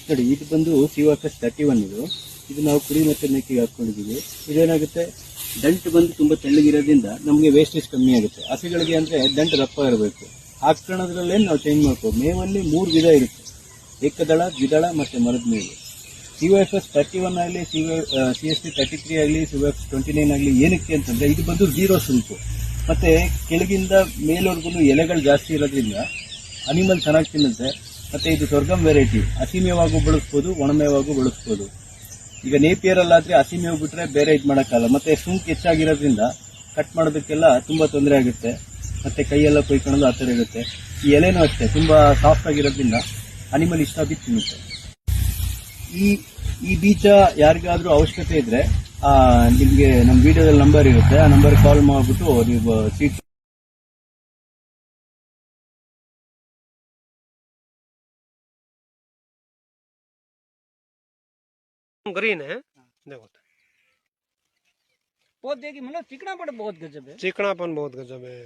ನೋಡಿ ಇದು ಬಂದು ಸಿವಾಕಸ್ 31 ಇದು ನಾವು ಕುರಿ ಮತ್ತೆ ಮೇಕೆಗೆ ಹಾಕೊಂಡಿದೀವಿ. ಇದೇನಾಗುತ್ತೆ, ದಂಟು ಬಂದು ತುಂಬಾ ತೆಳ್ಳಗಿರೋದ್ರಿಂದ ನಮಗೆ ವೇಸ್ಟೇಜ್ ಕಮ್ಮಿ ಆಗುತ್ತೆ. ಹಸುಗಳಿಗೆ ಅಂದ್ರೆ ದಂಟು ದಪ್ಪ ಇರಬೇಕು. ಹಾಕೋದ್ರಲ್ಲೇ ನಾವು ಚೇಂಜ್ ಮಾಡ್ಕೋ. ಮೇವಲ್ಲಿ 3 ವಿಧ ಇರುತ್ತೆ, ಏಕದಳ, ದ್ವಿದಳ ಮತ್ತೆ ಮರದ ಮೇವು. ಸಿವಾಕಸ್ 31 ಆಗಲಿ, CST 33 ಆಗಲಿ, ಸಿವಾಕಸ್ 29 ಆಗಲಿ, ಏನಕ್ಕೆ ಅಂತಂದ್ರೆ ಇದು ಬಂದು 0 ಸುಂಕು ಮತ್ತೆ ಕೆಳಗಿಂದ ಮೇಲ್ವರೆಗೂ ಎಲೆಗಳು ಜಾಸ್ತಿ ಇರೋದ್ರಿಂದ ಅನಿಮಲ್ ಚೆನ್ನಾಗಿ ತಿನ್ನುತ್ತೆ. ಮತ್ತೆ ಇದು ಸ್ವರ್ಗಂ ವೆರೈಟಿ, ಹಸಿಮೇವಾಗೂ ಬಳಸ್ಬೋದು, ಒಣಮೇವಾಗೂ ಬಳಸ್ಬೋದು. ಈಗ ನೇಪಿಯರ್ ಅಲ್ಲಾದ್ರೆ ಹಸಿಮೇವು ಬಿಟ್ರೆ ಬೇರೆ ಇದು ಮಾಡೋಕ್ಕಲ್ಲ. ಮತ್ತೆ ಸುಂಕು ಹೆಚ್ಚಾಗಿರೋದ್ರಿಂದ ಕಟ್ ಮಾಡೋದಕ್ಕೆಲ್ಲ ತುಂಬಾ ತೊಂದರೆ ಆಗುತ್ತೆ. ಮತ್ತೆ ಕೈಯೆಲ್ಲ ಕೊಯ್ಕೊಳ್ಳೋದು ಆ ಥರ ಇರುತ್ತೆ. ಈ ಎಲೆನೂ ಅಷ್ಟೇ ತುಂಬಾ ಸಾಫ್ಟ್ ಆಗಿರೋದ್ರಿಂದ ಅನಿಮಲ್ ಇಷ್ಟ ಬಿದ್ದು ತಿನ್ನುತ್ತೆ. ಈ ಬೀಜ ಯಾರಿಗಾದ್ರೂ ಅವಶ್ಯಕತೆ ಇದ್ರೆ ನಿಮ್ಗೆ ನಮ್ಮ ವಿಡಿಯೋದಲ್ಲಿ ನಂಬರ್ ಇರುತ್ತೆ, ಆ ನಂಬರ್ ಕಾಲ್ ಮಾಡ್ಬಿಟ್ಟು ನೀವು ಸೀಟ್ ग्रीन है। देखो पौधे की मतलब चिकनापन बहुत गजब है। चिकनापन बहुत गजब है।